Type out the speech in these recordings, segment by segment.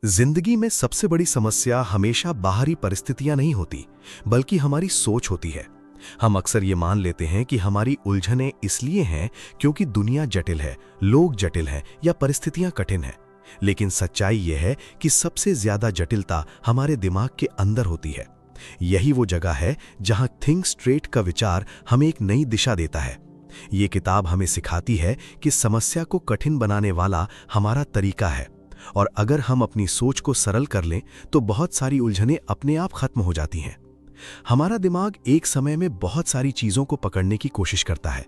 जिंदगी में सबसे बड़ी समस्या हमेशा बाहरी परिस्थितियां नहीं होती, बल्कि हमारी सोच होती है। हम अक्सर ये मान लेते हैं कि हमारी उलझनें इसलिए हैं क्योंकि दुनिया जटिल है, लोग जटिल हैं या परिस्थितियां कठिन हैं। लेकिन सच्चाई यह है कि सबसे ज्यादा जटिलता हमारे दिमाग के अंदर होती है। यही वो जगह है जहां थिंक स्ट्रेट का विचार हमें एक नई दिशा देता है। ये किताब हमें सिखाती है कि समस्या को कठिन बनाने वाला हमारा तरीका है, और अगर हम अपनी सोच को सरल कर लें तो बहुत सारी उलझनें अपने आप खत्म हो जाती हैं। हमारा दिमाग एक समय में बहुत सारी चीजों को पकड़ने की कोशिश करता है।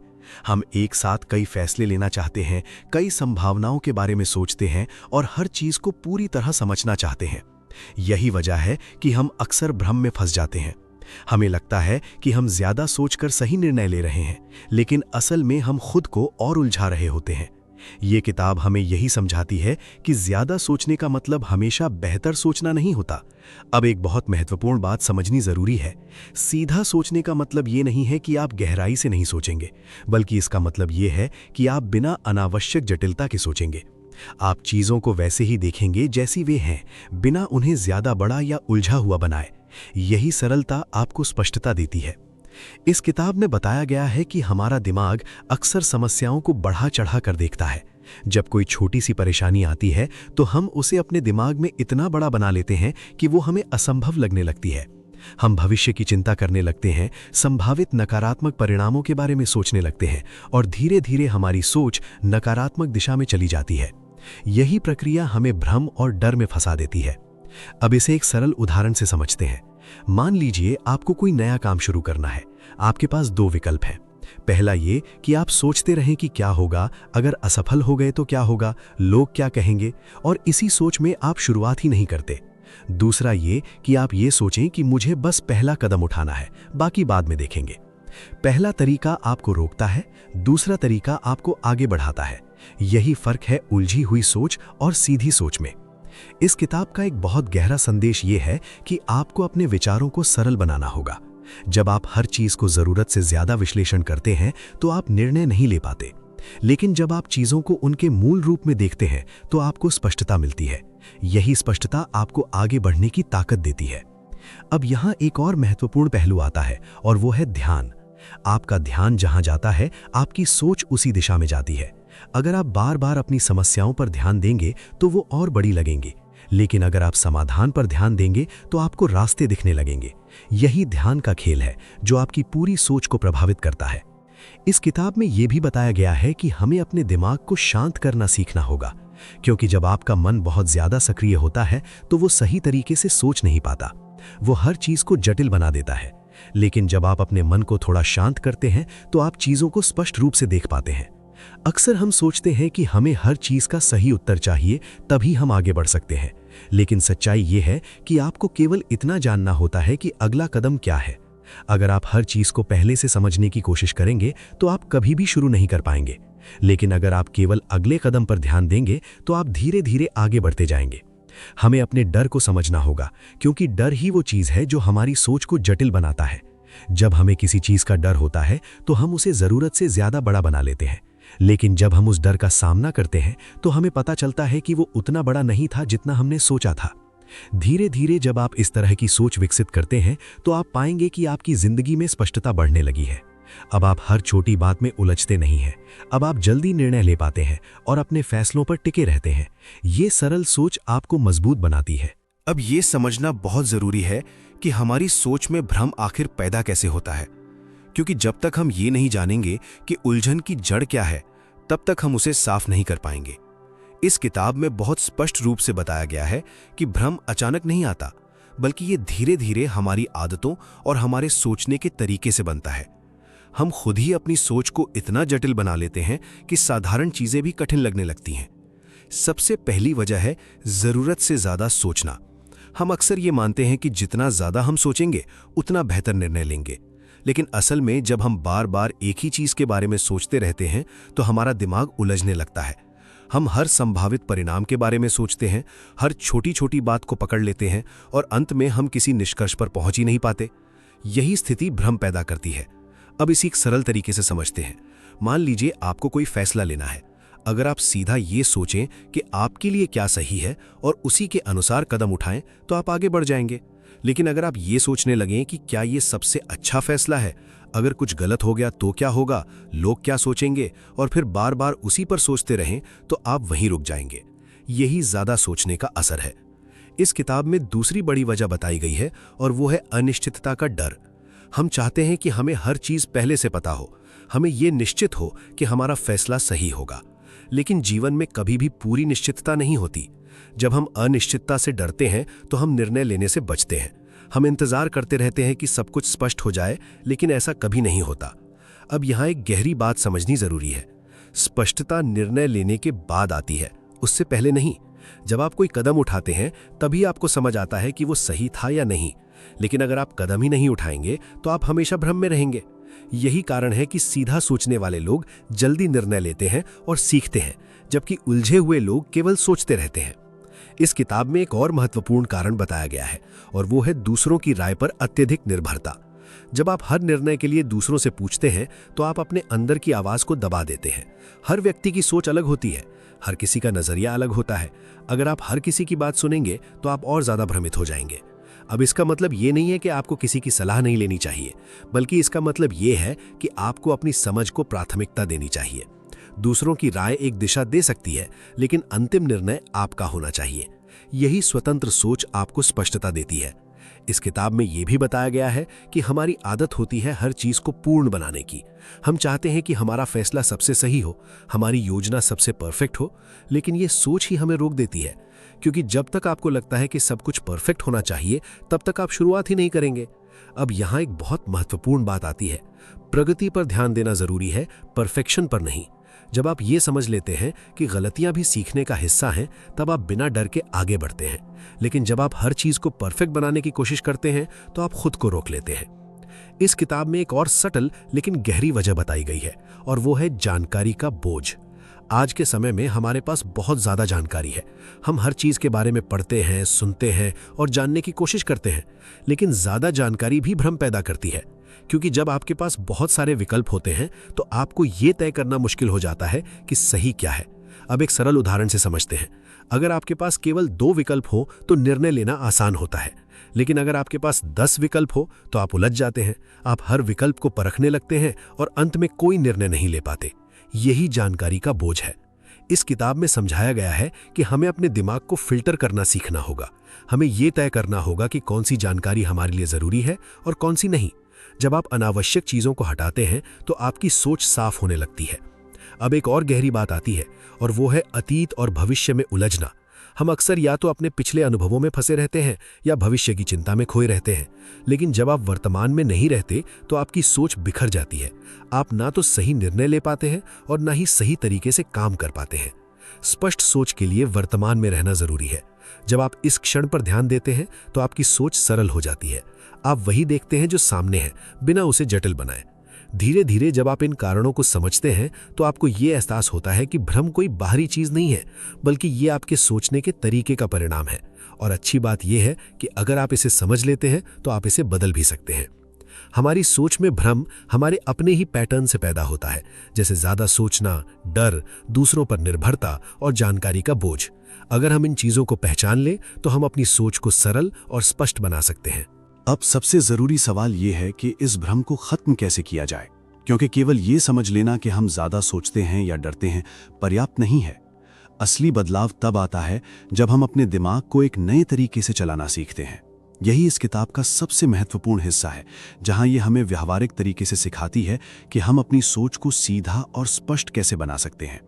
हम एक साथ कई फैसले लेना चाहते हैं, कई संभावनाओं के बारे में सोचते हैं और हर चीज को पूरी तरह समझना चाहते हैं। यही वजह है कि हम अक्सर भ्रम में फंस जाते हैं। हमें लगता है कि हम ज्यादा सोचकर सही निर्णय ले रहे हैं, लेकिन असल में हम खुद को और उलझा रहे होते हैं। ये किताब हमें यही समझाती है कि ज्यादा सोचने का मतलब हमेशा बेहतर सोचना नहीं होता। अब एक बहुत महत्वपूर्ण बात समझनी जरूरी है। सीधा सोचने का मतलब ये नहीं है कि आप गहराई से नहीं सोचेंगे, बल्कि इसका मतलब ये है कि आप बिना अनावश्यक जटिलता के सोचेंगे। आप चीजों को वैसे ही देखेंगे जैसी वे हैं, बिना उन्हें ज्यादा बड़ा या उलझा हुआ बनाए। यही सरलता आपको स्पष्टता देती है। इस किताब में बताया गया है कि हमारा दिमाग अक्सर समस्याओं को बढ़ा चढ़ा कर देखता है। जब कोई छोटी सी परेशानी आती है तो हम उसे अपने दिमाग में इतना बड़ा बना लेते हैं कि वो हमें असंभव लगने लगती है। हम भविष्य की चिंता करने लगते हैं, संभावित नकारात्मक परिणामों के बारे में सोचने लगते हैं और धीरे धीरे हमारी सोच नकारात्मक दिशा में चली जाती है। यही प्रक्रिया हमें भ्रम और डर में फंसा देती है। अब इसे एक सरल उदाहरण से समझते हैं। मान लीजिए आपको कोई नया काम शुरू करना है। आपके पास दो विकल्प हैं। पहला ये कि आप सोचते रहें कि क्या होगा, अगर असफल हो गए तो क्या होगा, लोग क्या कहेंगे, और इसी सोच में आप शुरुआत ही नहीं करते। दूसरा ये कि आप ये सोचें कि मुझे बस पहला कदम उठाना है, बाकी बाद में देखेंगे। पहला तरीका आपको रोकता है, दूसरा तरीका आपको आगे बढ़ाता है। यही फर्क है उलझी हुई सोच और सीधी सोच में। इस किताब का एक बहुत गहरा संदेश ये है कि आपको अपने विचारों को सरल बनाना होगा। जब आप हर चीज को जरूरत से ज्यादा विश्लेषण करते हैं तो आप निर्णय नहीं ले पाते, लेकिन जब आप चीजों को उनके मूल रूप में देखते हैं तो आपको स्पष्टता मिलती है। यही स्पष्टता आपको आगे बढ़ने की ताकत देती है। अब यहाँ एक और महत्वपूर्ण पहलू आता है, और वो है ध्यान। आपका ध्यान जहां जाता है, आपकी सोच उसी दिशा में जाती है। अगर आप बार बार अपनी समस्याओं पर ध्यान देंगे तो वो और बड़ी लगेंगी, लेकिन अगर आप समाधान पर ध्यान देंगे तो आपको रास्ते दिखने लगेंगे। यही ध्यान का खेल है जो आपकी पूरी सोच को प्रभावित करता है। इस किताब में यह भी बताया गया है कि हमें अपने दिमाग को शांत करना सीखना होगा, क्योंकि जब आपका मन बहुत ज्यादा सक्रिय होता है तो वो सही तरीके से सोच नहीं पाता। वो हर चीज को जटिल बना देता है। लेकिन जब आप अपने मन को थोड़ा शांत करते हैं तो आप चीजों को स्पष्ट रूप से देख पाते हैं। अक्सर हम सोचते हैं कि हमें हर चीज का सही उत्तर चाहिए, तभी हम आगे बढ़ सकते हैं। लेकिन सच्चाई ये है कि आपको केवल इतना जानना होता है कि अगला कदम क्या है। अगर आप हर चीज को पहले से समझने की कोशिश करेंगे तो आप कभी भी शुरू नहीं कर पाएंगे। लेकिन अगर आप केवल अगले कदम पर ध्यान देंगे तो आप धीरे धीरे आगे बढ़ते जाएंगे। हमें अपने डर को समझना होगा, क्योंकि डर ही वो चीज है जो हमारी सोच को जटिल बनाता है। जब हमें किसी चीज का डर होता है तो हम उसे जरूरत से ज्यादा बड़ा बना लेते हैं, लेकिन जब हम उस डर का सामना करते हैं तो हमें पता चलता है कि वो उतना बड़ा नहीं था जितना हमने सोचा था। धीरे धीरे जब आप इस तरह की सोच विकसित करते हैं तो आप पाएंगे कि आपकी जिंदगी में स्पष्टता बढ़ने लगी है। अब आप हर छोटी बात में उलझते नहीं हैं। अब आप जल्दी निर्णय ले पाते हैं और अपने फैसलों पर टिके रहते हैं। ये सरल सोच आपको मजबूत बनाती है। अब ये समझना बहुत जरूरी है कि हमारी सोच में भ्रम आखिर पैदा कैसे होता है, क्योंकि जब तक हम ये नहीं जानेंगे कि उलझन की जड़ क्या है, तब तक हम उसे साफ नहीं कर पाएंगे। इस किताब में बहुत स्पष्ट रूप से बताया गया है कि भ्रम अचानक नहीं आता, बल्कि ये धीरे धीरे हमारी आदतों और हमारे सोचने के तरीके से बनता है। हम खुद ही अपनी सोच को इतना जटिल बना लेते हैं कि साधारण चीजें भी कठिन लगने लगती हैं। सबसे पहली वजह है जरूरत से ज्यादा सोचना। हम अक्सर ये मानते हैं कि जितना ज्यादा हम सोचेंगे उतना बेहतर निर्णय लेंगे, लेकिन असल में जब हम बार बार एक ही चीज के बारे में सोचते रहते हैं तो हमारा दिमाग उलझने लगता है। हम हर संभावित परिणाम के बारे में सोचते हैं, हर छोटी छोटी बात को पकड़ लेते हैं और अंत में हम किसी निष्कर्ष पर पहुंच ही नहीं पाते। यही स्थिति भ्रम पैदा करती है। अब इसी एक सरल तरीके से समझते हैं। मान लीजिए आपको कोई फैसला लेना है। अगर आप सीधा ये सोचें कि आपके लिए क्या सही है और उसी के अनुसार कदम उठाएं तो आप आगे बढ़ जाएंगे। लेकिन अगर आप ये सोचने लगें कि क्या ये सबसे अच्छा फैसला है, अगर कुछ गलत हो गया तो क्या होगा, लोग क्या सोचेंगे, और फिर बार बार उसी पर सोचते रहें, तो आप वहीं रुक जाएंगे। यही ज्यादा सोचने का असर है। इस किताब में दूसरी बड़ी वजह बताई गई है और वो है अनिश्चितता का डर। हम चाहते हैं कि हमें हर चीज पहले से पता हो, हमें ये निश्चित हो कि हमारा फैसला सही होगा। लेकिन जीवन में कभी भी पूरी निश्चितता नहीं होती। जब हम अनिश्चितता से डरते हैं तो हम निर्णय लेने से बचते हैं। हम इंतजार करते रहते हैं कि सब कुछ स्पष्ट हो जाए, लेकिन ऐसा कभी नहीं होता। अब यहाँ एक गहरी बात समझनी जरूरी है। स्पष्टता निर्णय लेने के बाद आती है, उससे पहले नहीं। जब आप कोई कदम उठाते हैं तभी आपको समझ आता है कि वो सही था या नहीं। लेकिन अगर आप कदम ही नहीं उठाएंगे तो आप हमेशा भ्रम में रहेंगे। यही कारण है कि सीधा सोचने वाले लोग जल्दी निर्णय लेते हैं और सीखते हैं, जबकि उलझे हुए लोग केवल सोचते रहते हैं। इस किताब में एक और महत्वपूर्ण कारण बताया गया है और वो है दूसरों की राय पर अत्यधिक निर्भरता। जब आप हर निर्णय के लिए दूसरों से पूछते हैं तो आप अपने अंदर की आवाज को दबा देते हैं। हर व्यक्ति की सोच अलग होती है, हर किसी का नजरिया अलग होता है। अगर आप हर किसी की बात सुनेंगे तो आप और ज्यादा भ्रमित हो जाएंगे। अब इसका मतलब ये नहीं है कि आपको किसी की सलाह नहीं लेनी चाहिए, बल्कि इसका मतलब ये है कि आपको अपनी समझ को प्राथमिकता देनी चाहिए। दूसरों की राय एक दिशा दे सकती है, लेकिन अंतिम निर्णय आपका होना चाहिए। यही स्वतंत्र सोच आपको स्पष्टता देती है। इस किताब में यह भी बताया गया है कि हमारी आदत होती है हर चीज को पूर्ण बनाने की। हम चाहते हैं कि हमारा फैसला सबसे सही हो, हमारी योजना सबसे परफेक्ट हो, लेकिन ये सोच ही हमें रोक देती है। क्योंकि जब तक आपको लगता है कि सब कुछ परफेक्ट होना चाहिए, तब तक आप शुरुआत ही नहीं करेंगे। अब यहाँ एक बहुत महत्वपूर्ण बात आती है। प्रगति पर ध्यान देना जरूरी है, परफेक्शन पर नहीं। जब आप ये समझ लेते हैं कि गलतियां भी सीखने का हिस्सा हैं, तब आप बिना डर के आगे बढ़ते हैं। लेकिन जब आप हर चीज को परफेक्ट बनाने की कोशिश करते हैं तो आप खुद को रोक लेते हैं। इस किताब में एक और सटल लेकिन गहरी वजह बताई गई है और वो है जानकारी का बोझ। आज के समय में हमारे पास बहुत ज्यादा जानकारी है। हम हर चीज के बारे में पढ़ते हैं, सुनते हैं और जानने की कोशिश करते हैं। लेकिन ज्यादा जानकारी भी भ्रम पैदा करती है, क्योंकि जब आपके पास बहुत सारे विकल्प होते हैं तो आपको यह तय करना मुश्किल हो जाता है कि सही क्या है। अब एक सरल उदाहरण से समझते हैं। अगर आपके पास केवल 2 विकल्प हो तो निर्णय लेना आसान होता है, लेकिन अगर आपके पास 10 विकल्प हो तो आप उलझ जाते हैं। आप हर विकल्प को परखने लगते हैं और अंत में कोई निर्णय नहीं ले पाते। यही जानकारी का बोझ है। इस किताब में समझाया गया है कि हमें अपने दिमाग को फिल्टर करना सीखना होगा। हमें यह तय करना होगा कि कौन सी जानकारी हमारे लिए जरूरी है और कौन सी नहीं। जब आप अनावश्यक चीजों को हटाते हैं तो आपकी सोच साफ होने लगती है। अब एक और गहरी बात आती है और वो है अतीत और भविष्य में उलझना। हम अक्सर या तो अपने पिछले अनुभवों में फंसे रहते हैं या भविष्य की चिंता में खोए रहते हैं। लेकिन जब आप वर्तमान में नहीं रहते तो आपकी सोच बिखर जाती है। आप ना तो सही निर्णय ले पाते हैं और ना ही सही तरीके से काम कर पाते हैं। स्पष्ट सोच के लिए वर्तमान में रहना जरूरी है। जब आप इस क्षण पर ध्यान देते हैं तो आपकी सोच सरल हो जाती है। आप वही देखते हैं जो सामने है, बिना उसे जटिल बनाए। धीरे धीरे जब आप इन कारणों को समझते हैं तो आपको ये एहसास होता है कि भ्रम कोई बाहरी चीज नहीं है, बल्कि ये आपके सोचने के तरीके का परिणाम है। और अच्छी बात यह है कि अगर आप इसे समझ लेते हैं तो आप इसे बदल भी सकते हैं। हमारी सोच में भ्रम हमारे अपने ही पैटर्न से पैदा होता है, जैसे ज्यादा सोचना, डर, दूसरों पर निर्भरता और जानकारी का बोझ। अगर हम इन चीजों को पहचान लें तो हम अपनी सोच को सरल और स्पष्ट बना सकते हैं। अब सबसे जरूरी सवाल ये है कि इस भ्रम को खत्म कैसे किया जाए, क्योंकि केवल ये समझ लेना कि हम ज्यादा सोचते हैं या डरते हैं पर्याप्त नहीं है। असली बदलाव तब आता है जब हम अपने दिमाग को एक नए तरीके से चलाना सीखते हैं। यही इस किताब का सबसे महत्वपूर्ण हिस्सा है, जहां ये हमें व्यावहारिक तरीके से सिखाती है कि हम अपनी सोच को सीधा और स्पष्ट कैसे बना सकते हैं।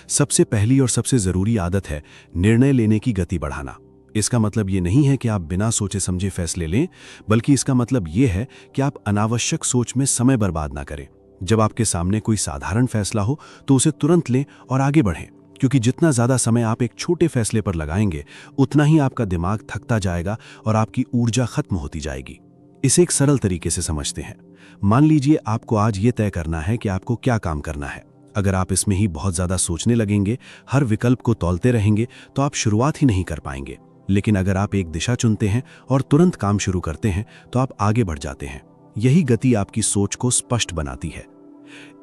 सबसे पहली और सबसे जरूरी आदत है निर्णय लेने की गति बढ़ाना। इसका मतलब ये नहीं है कि आप बिना सोचे समझे फैसले लें, बल्कि इसका मतलब ये है कि आप अनावश्यक सोच में समय बर्बाद ना करें। जब आपके सामने कोई साधारण फैसला हो तो उसे तुरंत लें और आगे बढ़ें, क्योंकि जितना ज्यादा समय आप एक छोटे फैसले पर लगाएंगे, उतना ही आपका दिमाग थकता जाएगा और आपकी ऊर्जा खत्म होती जाएगी। इसे एक सरल तरीके से समझते हैं। मान लीजिए आपको आज ये तय करना है कि आपको क्या काम करना है। अगर आप इसमें ही बहुत ज्यादा सोचने लगेंगे, हर विकल्प को तौलते रहेंगे, तो आप शुरुआत ही नहीं कर पाएंगे। लेकिन अगर आप एक दिशा चुनते हैं और तुरंत काम शुरू करते हैं तो आप आगे बढ़ जाते हैं। यही गति आपकी सोच को स्पष्ट बनाती है।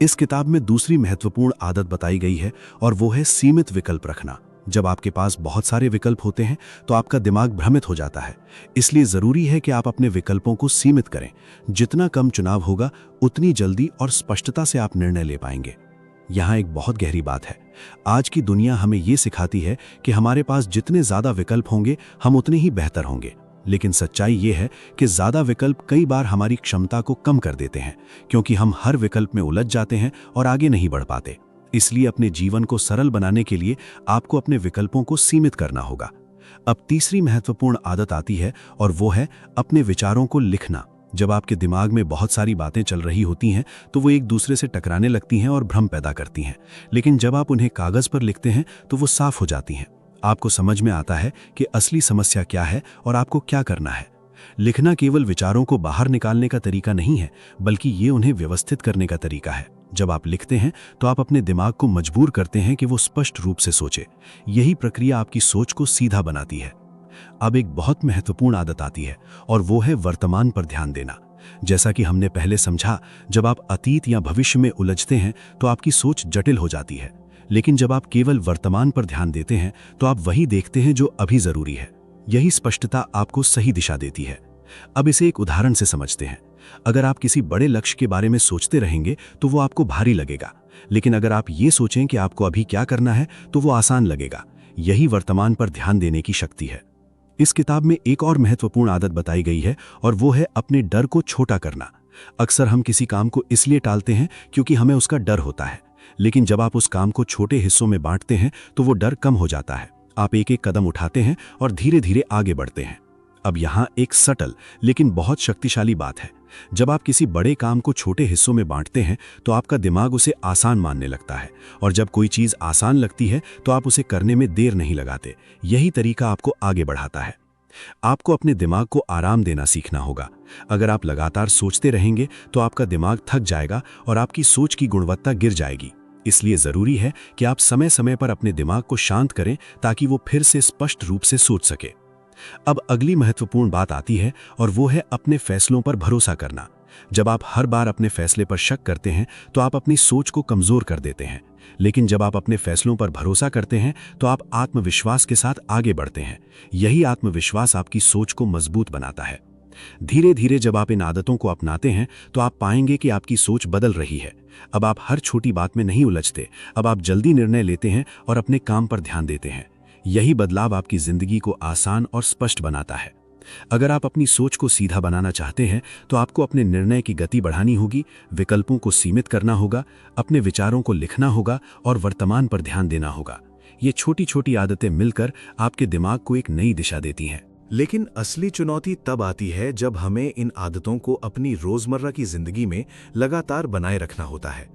इस किताब में दूसरी महत्वपूर्ण आदत बताई गई है और वो है सीमित विकल्प रखना। जब आपके पास बहुत सारे विकल्प होते हैं तो आपका दिमाग भ्रमित हो जाता है। इसलिए जरूरी है कि आप अपने विकल्पों को सीमित करें। जितना कम चुनाव होगा उतनी जल्दी और स्पष्टता से आप निर्णय ले पाएंगे। यहाँ एक बहुत गहरी बात है। आज की दुनिया हमें ये सिखाती है कि हमारे पास जितने ज्यादा विकल्प होंगे हम उतने ही बेहतर होंगे। लेकिन सच्चाई ये है कि ज्यादा विकल्प कई बार हमारी क्षमता को कम कर देते हैं, क्योंकि हम हर विकल्प में उलझ जाते हैं और आगे नहीं बढ़ पाते। इसलिए अपने जीवन को सरल बनाने के लिए आपको अपने विकल्पों को सीमित करना होगा। अब तीसरी महत्वपूर्ण आदत आती है और वो है अपने विचारों को लिखना। जब आपके दिमाग में बहुत सारी बातें चल रही होती हैं तो वो एक दूसरे से टकराने लगती हैं और भ्रम पैदा करती हैं, लेकिन जब आप उन्हें कागज पर लिखते हैं तो वो साफ हो जाती हैं। आपको समझ में आता है कि असली समस्या क्या है और आपको क्या करना है। लिखना केवल विचारों को बाहर निकालने का तरीका नहीं है, बल्कि ये उन्हें व्यवस्थित करने का तरीका है। जब आप लिखते हैं तो आप अपने दिमाग को मजबूर करते हैं कि वो स्पष्ट रूप से सोचे। यही प्रक्रिया आपकी सोच को सीधा बनाती है। अब एक बहुत महत्वपूर्ण आदत आती है और वो है वर्तमान पर ध्यान देना। जैसा कि हमने पहले समझा, जब आप अतीत या भविष्य में उलझते हैं तो आपकी सोच जटिल हो जाती है, लेकिन जब आप केवल वर्तमान पर ध्यान देते हैं तो आप वही देखते हैं जो अभी जरूरी है। यही स्पष्टता आपको सही दिशा देती है। अब इसे एक उदाहरण से समझते हैं। अगर आप किसी बड़े लक्ष्य के बारे में सोचते रहेंगे तो वो आपको भारी लगेगा, लेकिन अगर आप ये सोचें कि आपको अभी क्या करना है तो वो आसान लगेगा। यही वर्तमान पर ध्यान देने की शक्ति है। इस किताब में एक और महत्वपूर्ण आदत बताई गई है और वो है अपने डर को छोटा करना। अक्सर हम किसी काम को इसलिए टालते हैं क्योंकि हमें उसका डर होता है, लेकिन जब आप उस काम को छोटे हिस्सों में बांटते हैं तो वो डर कम हो जाता है। आप एक एक कदम उठाते हैं और धीरे धीरे आगे बढ़ते हैं। अब यहाँ एक सटल लेकिन बहुत शक्तिशाली बात है। जब आप किसी बड़े काम को छोटे हिस्सों में बांटते हैं तो आपका दिमाग उसे आसान मानने लगता है, और जब कोई चीज आसान लगती है तो आप उसे करने में देर नहीं लगाते। यही तरीका आपको आगे बढ़ाता है। आपको अपने दिमाग को आराम देना सीखना होगा। अगर आप लगातार सोचते रहेंगे तो आपका दिमाग थक जाएगा और आपकी सोच की गुणवत्ता गिर जाएगी। इसलिए जरूरी है कि आप समय समय पर अपने दिमाग को शांत करें ताकि वो फिर से स्पष्ट रूप से सोच सके। अब अगली महत्वपूर्ण बात आती है और वो है अपने फैसलों पर भरोसा करना। जब आप हर बार अपने फैसले पर शक करते हैं तो आप अपनी सोच को कमजोर कर देते हैं, लेकिन जब आप अपने फैसलों पर भरोसा करते हैं तो आप आत्मविश्वास के साथ आगे बढ़ते हैं। यही आत्मविश्वास आपकी सोच को मजबूत बनाता है। धीरे धीरे जब आप इन आदतों को अपनाते हैं तो आप पाएंगे कि आपकी सोच बदल रही है। अब आप हर छोटी बात में नहीं उलझते। अब आप जल्दी निर्णय लेते हैं और अपने काम पर ध्यान देते हैं। यही बदलाव आपकी जिंदगी को आसान और स्पष्ट बनाता है। अगर आप अपनी सोच को सीधा बनाना चाहते हैं तो आपको अपने निर्णय की गति बढ़ानी होगी, विकल्पों को सीमित करना होगा, अपने विचारों को लिखना होगा और वर्तमान पर ध्यान देना होगा। ये छोटी छोटी आदतें मिलकर आपके दिमाग को एक नई दिशा देती हैं। लेकिन असली चुनौती तब आती है जब हमें इन आदतों को अपनी रोजमर्रा की जिंदगी में लगातार बनाए रखना होता है,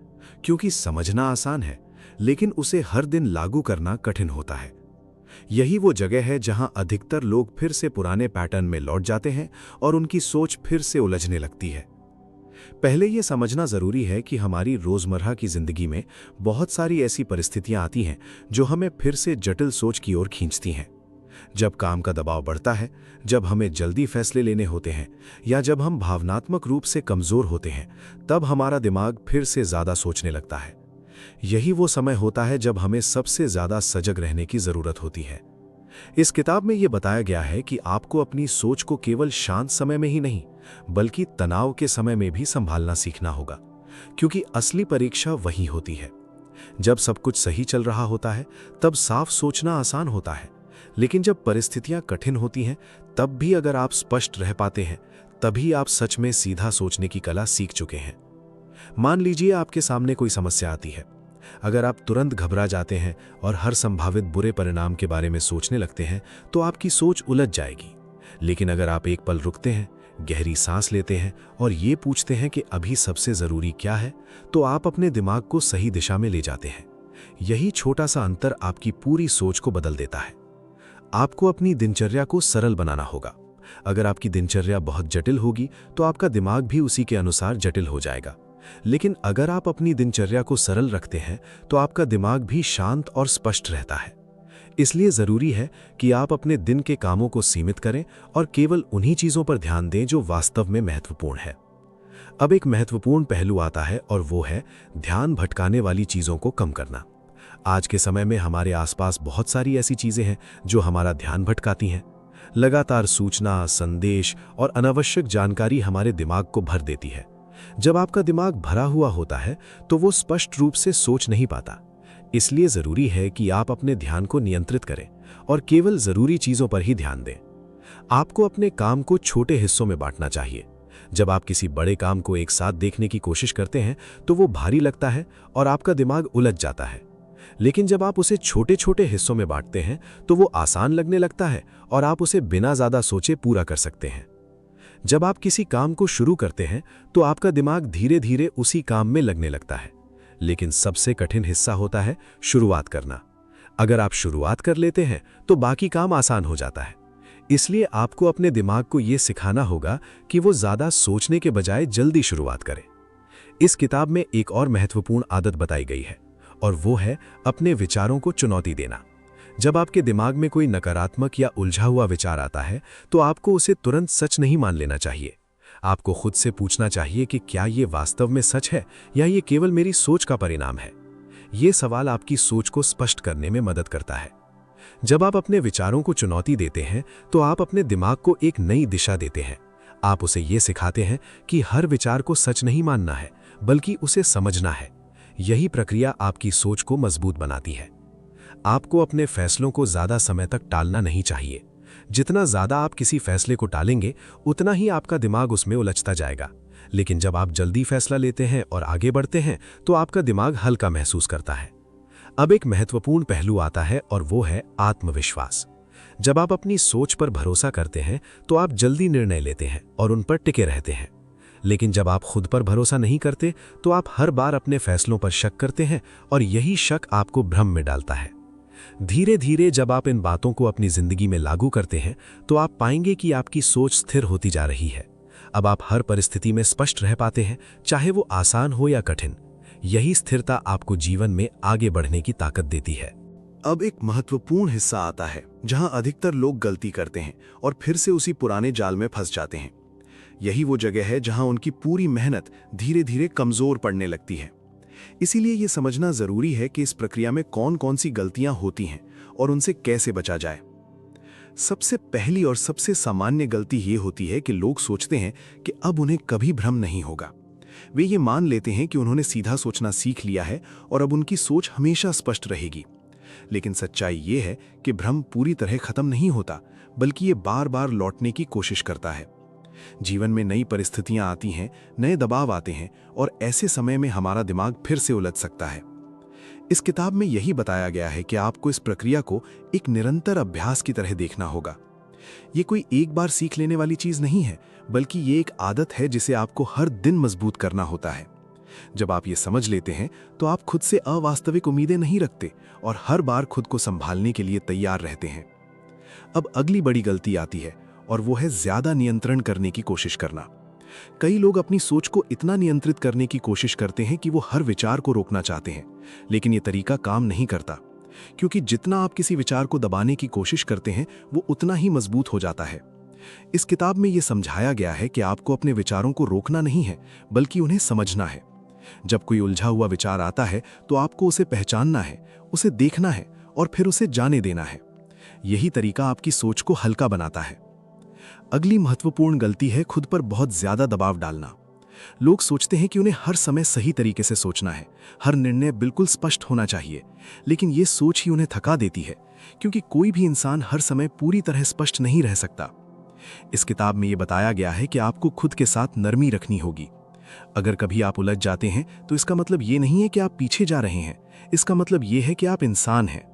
क्योंकि समझना आसान है लेकिन उसे हर दिन लागू करना कठिन होता है। यही वो जगह है जहां अधिकतर लोग फिर से पुराने पैटर्न में लौट जाते हैं और उनकी सोच फिर से उलझने लगती है। पहले ये समझना जरूरी है कि हमारी रोजमर्रा की जिंदगी में बहुत सारी ऐसी परिस्थितियां आती हैं जो हमें फिर से जटिल सोच की ओर खींचती हैं। जब काम का दबाव बढ़ता है, जब हमें जल्दी फैसले लेने होते हैं या जब हम भावनात्मक रूप से कमजोर होते हैं, तब हमारा दिमाग फिर से ज्यादा सोचने लगता है। यही वो समय होता है जब हमें सबसे ज्यादा सजग रहने की जरूरत होती है। इस किताब में यह बताया गया है कि आपको अपनी सोच को केवल शांत समय में ही नहीं बल्कि तनाव के समय में भी संभालना सीखना होगा, क्योंकि असली परीक्षा वही होती है। जब सब कुछ सही चल रहा होता है तब साफ सोचना आसान होता है, लेकिन जब परिस्थितियां कठिन होती हैं तब भी अगर आप स्पष्ट रह पाते हैं तभी आप सच में सीधा सोचने की कला सीख चुके हैं। मान लीजिए आपके सामने कोई समस्या आती है। अगर आप तुरंत घबरा जाते हैं और हर संभावित बुरे परिणाम के बारे में सोचने लगते हैं तो आपकी सोच उलझ जाएगी। लेकिन अगर आप एक पल रुकते हैं, गहरी सांस लेते हैं और ये पूछते हैं कि अभी सबसे जरूरी क्या है, तो आप अपने दिमाग को सही दिशा में ले जाते हैं। यही छोटा सा अंतर आपकी पूरी सोच को बदल देता है। आपको अपनी दिनचर्या को सरल बनाना होगा। अगर आपकी दिनचर्या बहुत जटिल होगी तो आपका दिमाग भी उसी के अनुसार जटिल हो जाएगा। लेकिन अगर आप अपनी दिनचर्या को सरल रखते हैं तो आपका दिमाग भी शांत और स्पष्ट रहता है। इसलिए जरूरी है कि आप अपने दिन के कामों को सीमित करें और केवल उन्हीं चीजों पर ध्यान दें जो वास्तव में महत्वपूर्ण है। अब एक महत्वपूर्ण पहलू आता है और वो है ध्यान भटकाने वाली चीज़ों को कम करना। आज के समय में हमारे आसपास बहुत सारी ऐसी चीज़ें हैं जो हमारा ध्यान भटकाती हैं। लगातार सूचना, संदेश और अनावश्यक जानकारी हमारे दिमाग को भर देती है। जब आपका दिमाग भरा हुआ होता है तो वो स्पष्ट रूप से सोच नहीं पाता। इसलिए ज़रूरी है कि आप अपने ध्यान को नियंत्रित करें और केवल ज़रूरी चीज़ों पर ही ध्यान दें। आपको अपने काम को छोटे हिस्सों में बांटना चाहिए। जब आप किसी बड़े काम को एक साथ देखने की कोशिश करते हैं तो वो भारी लगता है और आपका दिमाग उलझ जाता है। लेकिन जब आप उसे छोटे छोटे हिस्सों में बांटते हैं तो वो आसान लगने लगता है और आप उसे बिना ज़्यादा सोचे पूरा कर सकते हैं। जब आप किसी काम को शुरू करते हैं तो आपका दिमाग धीरे धीरे उसी काम में लगने लगता है, लेकिन सबसे कठिन हिस्सा होता है शुरुआत करना। अगर आप शुरुआत कर लेते हैं तो बाकी काम आसान हो जाता है। इसलिए आपको अपने दिमाग को यह सिखाना होगा कि वो ज़्यादा सोचने के बजाय जल्दी शुरुआत करे। इस किताब में एक और महत्वपूर्ण आदत बताई गई है और वो है अपने विचारों को चुनौती देना। जब आपके दिमाग में कोई नकारात्मक या उलझा हुआ विचार आता है तो आपको उसे तुरंत सच नहीं मान लेना चाहिए। आपको खुद से पूछना चाहिए कि क्या ये वास्तव में सच है या ये केवल मेरी सोच का परिणाम है। ये सवाल आपकी सोच को स्पष्ट करने में मदद करता है। जब आप अपने विचारों को चुनौती देते हैं तो आप अपने दिमाग को एक नई दिशा देते हैं। आप उसे ये सिखाते हैं कि हर विचार को सच नहीं मानना है, बल्कि उसे समझना है। यही प्रक्रिया आपकी सोच को मजबूत बनाती है। आपको अपने फैसलों को ज़्यादा समय तक टालना नहीं चाहिए। जितना ज़्यादा आप किसी फैसले को टालेंगे, उतना ही आपका दिमाग उसमें उलझता जाएगा। लेकिन जब आप जल्दी फैसला लेते हैं और आगे बढ़ते हैं तो आपका दिमाग हल्का महसूस करता है। अब एक महत्वपूर्ण पहलू आता है और वो है आत्मविश्वास। जब आप अपनी सोच पर भरोसा करते हैं तो आप जल्दी निर्णय लेते हैं और उन पर टिके रहते हैं। लेकिन जब आप खुद पर भरोसा नहीं करते तो आप हर बार अपने फैसलों पर शक करते हैं और यही शक आपको भ्रम में डालता है। धीरे धीरे जब आप इन बातों को अपनी जिंदगी में लागू करते हैं तो आप पाएंगे कि आपकी सोच स्थिर होती जा रही है। अब आप हर परिस्थिति में स्पष्ट रह पाते हैं, चाहे वो आसान हो या कठिन। यही स्थिरता आपको जीवन में आगे बढ़ने की ताकत देती है। अब एक महत्वपूर्ण हिस्सा आता है जहां अधिकतर लोग गलती करते हैं और फिर से उसी पुराने जाल में फंस जाते हैं। यही वो जगह है जहां उनकी पूरी मेहनत धीरे धीरे कमजोर पड़ने लगती है। इसीलिए ये समझना जरूरी है कि इस प्रक्रिया में कौन कौन सी गलतियां होती हैं और उनसे कैसे बचा जाए। सबसे पहली और सबसे सामान्य गलती ये होती है कि लोग सोचते हैं कि अब उन्हें कभी भ्रम नहीं होगा। वे ये मान लेते हैं कि उन्होंने सीधा सोचना सीख लिया है और अब उनकी सोच हमेशा स्पष्ट रहेगी। लेकिन सच्चाई ये है कि भ्रम पूरी तरह खत्म नहीं होता, बल्कि ये बार बार लौटने की कोशिश करता है। जीवन में नई परिस्थितियां आती हैं, नए दबाव आते हैं और ऐसे समय में हमारा दिमाग फिर से उलझ सकता है। इस किताब में यही बताया गया है कि आपको इस प्रक्रिया को एक निरंतर अभ्यास की तरह देखना होगा। ये कोई एक बार सीख लेने वाली चीज नहीं है, बल्कि ये एक आदत है जिसे आपको हर दिन मजबूत करना होता है। जब आप ये समझ लेते हैं तो आप खुद से अवास्तविक उम्मीदें नहीं रखते और हर बार खुद को संभालने के लिए तैयार रहते हैं। अब अगली बड़ी गलती आती है और वो है ज्यादा नियंत्रण करने की कोशिश करना। कई लोग अपनी सोच को इतना नियंत्रित करने की कोशिश करते हैं कि वो हर विचार को रोकना चाहते हैं, लेकिन ये तरीका काम नहीं करता, क्योंकि जितना आप किसी विचार को दबाने की कोशिश करते हैं वो उतना ही मजबूत हो जाता है। इस किताब में ये समझाया गया है कि आपको अपने विचारों को रोकना नहीं है, बल्कि उन्हें समझना है। जब कोई उलझा हुआ विचार आता है तो आपको उसे पहचानना है, उसे देखना है और फिर उसे जाने देना है। यही तरीका आपकी सोच को हल्का बनाता है। अगली महत्वपूर्ण गलती है खुद पर बहुत ज्यादा दबाव डालना। लोग सोचते हैं कि उन्हें हर समय सही तरीके से सोचना है, हर निर्णय बिल्कुल स्पष्ट होना चाहिए, लेकिन ये सोच ही उन्हें थका देती है, क्योंकि कोई भी इंसान हर समय पूरी तरह स्पष्ट नहीं रह सकता। इस किताब में ये बताया गया है कि आपको खुद के साथ नरमी रखनी होगी। अगर कभी आप उलझ जाते हैं तो इसका मतलब ये नहीं है कि आप पीछे जा रहे हैं, इसका मतलब ये है कि आप इंसान हैं।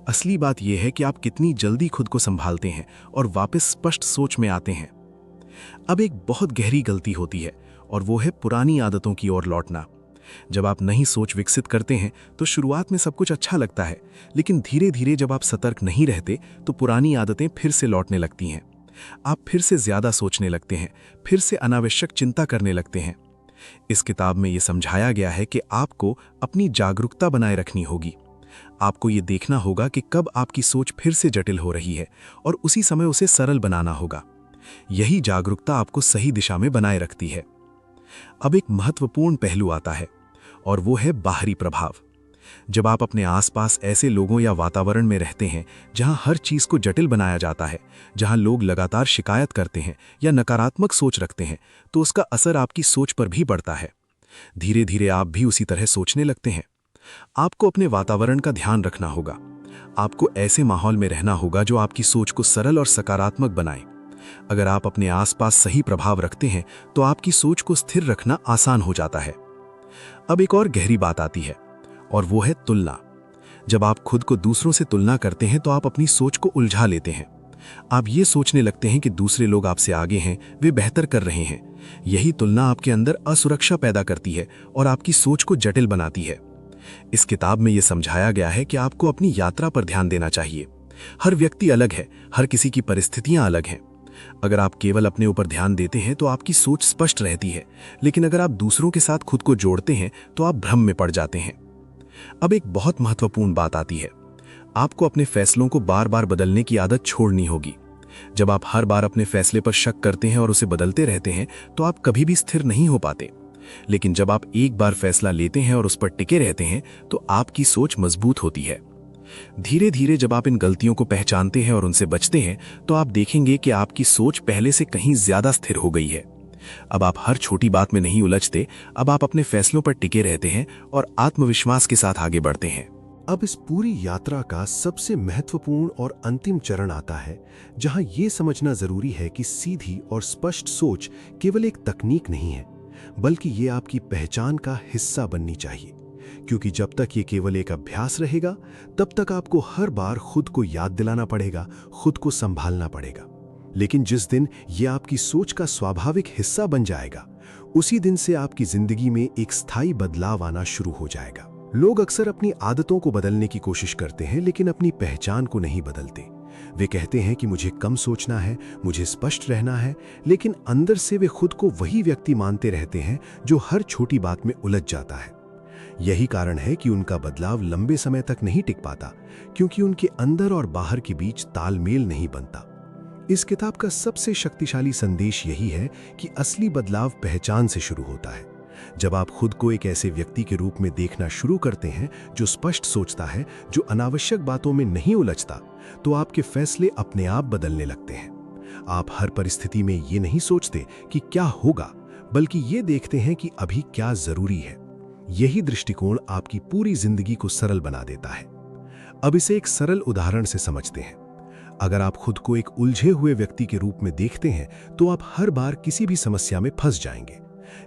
असली बात यह है कि आप कितनी जल्दी खुद को संभालते हैं और वापस स्पष्ट सोच में आते हैं। अब एक बहुत गहरी गलती होती है और वो है पुरानी आदतों की ओर लौटना। जब आप नई सोच विकसित करते हैं तो शुरुआत में सब कुछ अच्छा लगता है, लेकिन धीरे धीरे जब आप सतर्क नहीं रहते तो पुरानी आदतें फिर से लौटने लगती हैं। आप फिर से ज्यादा सोचने लगते हैं, फिर से अनावश्यक चिंता करने लगते हैं। इस किताब में यह समझाया गया है कि आपको अपनी जागरूकता बनाए रखनी होगी। आपको ये देखना होगा कि कब आपकी सोच फिर से जटिल हो रही है और उसी समय उसे सरल बनाना होगा। यही जागरूकता आपको सही दिशा में बनाए रखती है। अब एक महत्वपूर्ण पहलू आता है और वो है बाहरी प्रभाव। जब आप अपने आसपास ऐसे लोगों या वातावरण में रहते हैं जहां हर चीज को जटिल बनाया जाता है, जहां लोग लगातार शिकायत करते हैं या नकारात्मक सोच रखते हैं, तो उसका असर आपकी सोच पर भी पड़ता है। धीरे धीरे आप भी उसी तरह सोचने लगते हैं। आपको अपने वातावरण का ध्यान रखना होगा। आपको ऐसे माहौल में रहना होगा जो आपकी सोच को सरल और सकारात्मक बनाए। अगर आप अपने आसपास सही प्रभाव रखते हैं तो आपकी सोच को स्थिर रखना आसान हो जाता है। अब एक और गहरी बात आती है और वो है तुलना। जब आप खुद को दूसरों से तुलना करते हैं तो आप अपनी सोच को उलझा लेते हैं। आप ये सोचने लगते हैं कि दूसरे लोग आपसे आगे हैं, वे बेहतर कर रहे हैं। यही तुलना आपके अंदर असुरक्षा पैदा करती है और आपकी सोच को जटिल बनाती है। इस किताब में यह समझाया गया है कि आपको अपनी यात्रा पर ध्यान देना चाहिए। हर व्यक्ति अलग है, हर किसी की परिस्थितियां अलग हैं। अगर आप केवल अपने ऊपर ध्यान देते हैं तो आपकी सोच स्पष्ट रहती है, लेकिन अगर आप दूसरों के साथ खुद को जोड़ते हैं तो आप भ्रम में पड़ जाते हैं। अब एक बहुत महत्वपूर्ण बात आती है। आपको अपने फैसलों को बार बार बदलने की आदत छोड़नी होगी। जब आप हर बार अपने फैसले पर शक करते हैं और उसे बदलते रहते हैं तो आप कभी भी स्थिर नहीं हो पाते। लेकिन जब आप एक बार फैसला लेते हैं और उस पर टिके रहते हैं तो आपकी सोच मजबूत होती है। धीरे धीरे जब आप इन गलतियों को पहचानते हैं और उनसे बचते हैं तो आप देखेंगे कि आपकी सोच पहले से कहीं ज्यादा स्थिर हो गई है। अब आप हर छोटी बात में नहीं उलझते, अब आप अपने फैसलों पर टिके रहते हैं और आत्मविश्वास के साथ आगे बढ़ते हैं। अब इस पूरी यात्रा का सबसे महत्वपूर्ण और अंतिम चरण आता है, जहां यह समझना जरूरी है कि सीधी और स्पष्ट सोच केवल एक तकनीक नहीं है, बल्कि ये आपकी पहचान का हिस्सा बननी चाहिए। क्योंकि जब तक ये केवल एक अभ्यास रहेगा, तब तक आपको हर बार खुद को याद दिलाना पड़ेगा, खुद को संभालना पड़ेगा। लेकिन जिस दिन ये आपकी सोच का स्वाभाविक हिस्सा बन जाएगा, उसी दिन से आपकी जिंदगी में एक स्थायी बदलाव आना शुरू हो जाएगा। लोग अक्सर अपनी आदतों को बदलने की कोशिश करते हैं, लेकिन अपनी पहचान को नहीं बदलते। वे कहते हैं कि मुझे कम सोचना है, मुझे स्पष्ट रहना है, लेकिन अंदर से वे खुद को वही व्यक्ति मानते रहते हैं जो हर छोटी बात में उलझ जाता है। यही कारण है कि उनका बदलाव लंबे समय तक नहीं टिक पाता, क्योंकि उनके अंदर और बाहर के बीच तालमेल नहीं बनता। इस किताब का सबसे शक्तिशाली संदेश यही है कि असली बदलाव पहचान से शुरू होता है। जब आप खुद को एक ऐसे व्यक्ति के रूप में देखना शुरू करते हैं जो स्पष्ट सोचता है, जो अनावश्यक बातों में नहीं उलझता, तो आपके फैसले अपने आप बदलने लगते हैं। आप हर परिस्थिति में ये नहीं सोचते कि क्या होगा, बल्कि ये देखते हैं कि अभी क्या जरूरी है। यही दृष्टिकोण आपकी पूरी जिंदगी को सरल बना देता है। अब इसे एक सरल उदाहरण से समझते हैं। अगर आप खुद को एक उलझे हुए व्यक्ति के रूप में देखते हैं तो आप हर बार किसी भी समस्या में फंस जाएंगे।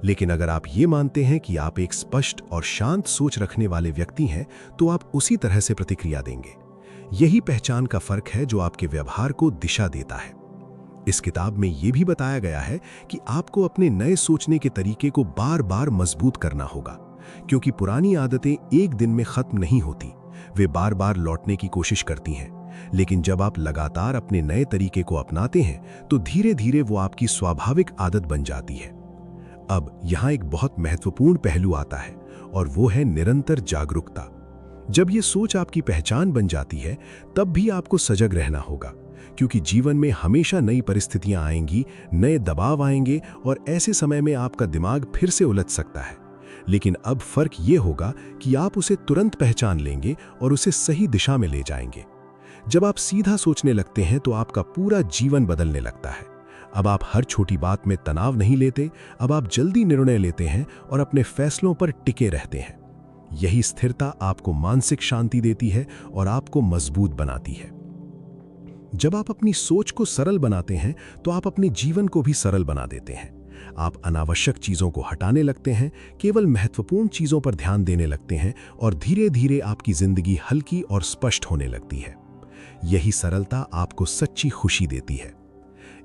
लेकिन अगर आप ये मानते हैं कि आप एक स्पष्ट और शांत सोच रखने वाले व्यक्ति हैं, तो आप उसी तरह से प्रतिक्रिया देंगे। यही पहचान का फर्क है जो आपके व्यवहार को दिशा देता है। इस किताब में यह भी बताया गया है कि आपको अपने नए सोचने के तरीके को बार बार मजबूत करना होगा, क्योंकि पुरानी आदतें एक दिन में खत्म नहीं होती, वे बार बार लौटने की कोशिश करती हैं। लेकिन जब आप लगातार अपने नए तरीके को अपनाते हैं तो धीरे धीरे वो आपकी स्वाभाविक आदत बन जाती है। अब यहाँ एक बहुत महत्वपूर्ण पहलू आता है और वो है निरंतर जागरूकता। जब ये सोच आपकी पहचान बन जाती है, तब भी आपको सजग रहना होगा, क्योंकि जीवन में हमेशा नई परिस्थितियां आएंगी, नए दबाव आएंगे और ऐसे समय में आपका दिमाग फिर से उलझ सकता है। लेकिन अब फर्क ये होगा कि आप उसे तुरंत पहचान लेंगे और उसे सही दिशा में ले जाएंगे। जब आप सीधा सोचने लगते हैं तो आपका पूरा जीवन बदलने लगता है। अब आप हर छोटी बात में तनाव नहीं लेते, अब आप जल्दी निर्णय लेते हैं और अपने फैसलों पर टिके रहते हैं। यही स्थिरता आपको मानसिक शांति देती है और आपको मजबूत बनाती है। जब आप अपनी सोच को सरल बनाते हैं तो आप अपने जीवन को भी सरल बना देते हैं। आप अनावश्यक चीजों को हटाने लगते हैं, केवल महत्वपूर्ण चीजों पर ध्यान देने लगते हैं और धीरे धीरे आपकी जिंदगी हल्की और स्पष्ट होने लगती है। यही सरलता आपको सच्ची खुशी देती है।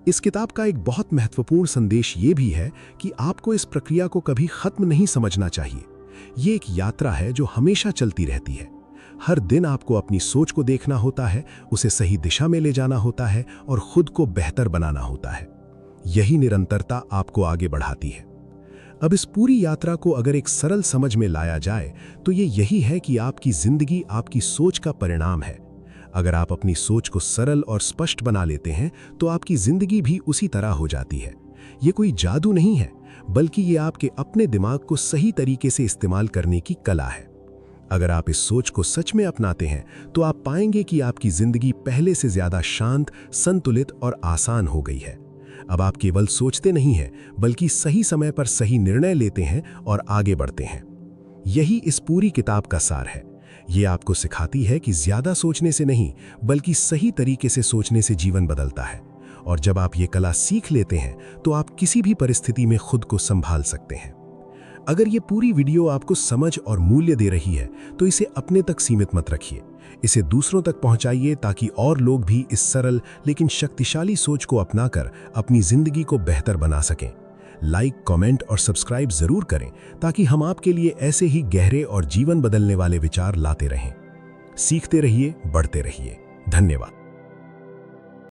इस किताब का एक बहुत महत्वपूर्ण संदेश ये भी है कि आपको इस प्रक्रिया को कभी खत्म नहीं समझना चाहिए। ये एक यात्रा है जो हमेशा चलती रहती है। हर दिन आपको अपनी सोच को देखना होता है, उसे सही दिशा में ले जाना होता है और खुद को बेहतर बनाना होता है। यही निरंतरता आपको आगे बढ़ाती है। अब इस पूरी यात्रा को अगर एक सरल समझ में लाया जाए तो ये यही है कि आपकी जिंदगी आपकी सोच का परिणाम है। अगर आप अपनी सोच को सरल और स्पष्ट बना लेते हैं तो आपकी जिंदगी भी उसी तरह हो जाती है। ये कोई जादू नहीं है, बल्कि ये आपके अपने दिमाग को सही तरीके से इस्तेमाल करने की कला है। अगर आप इस सोच को सच में अपनाते हैं तो आप पाएंगे कि आपकी जिंदगी पहले से ज्यादा शांत, संतुलित और आसान हो गई है। अब आप केवल सोचते नहीं हैं, बल्कि सही समय पर सही निर्णय लेते हैं और आगे बढ़ते हैं। यही इस पूरी किताब का सार है। ये आपको सिखाती है कि ज्यादा सोचने से नहीं, बल्कि सही तरीके से सोचने से जीवन बदलता है। और जब आप ये कला सीख लेते हैं तो आप किसी भी परिस्थिति में खुद को संभाल सकते हैं। अगर ये पूरी वीडियो आपको समझ और मूल्य दे रही है तो इसे अपने तक सीमित मत रखिए, इसे दूसरों तक पहुंचाइए ताकि और लोग भी इस सरल लेकिन शक्तिशाली सोच को अपनाकर अपनी जिंदगी को बेहतर बना सकें। लाइक, कमेंट और सब्सक्राइब जरूर करें ताकि हम आपके लिए ऐसे ही गहरे और जीवन बदलने वाले विचार लाते रहें। सीखते रहिए, बढ़ते रहिए। धन्यवाद।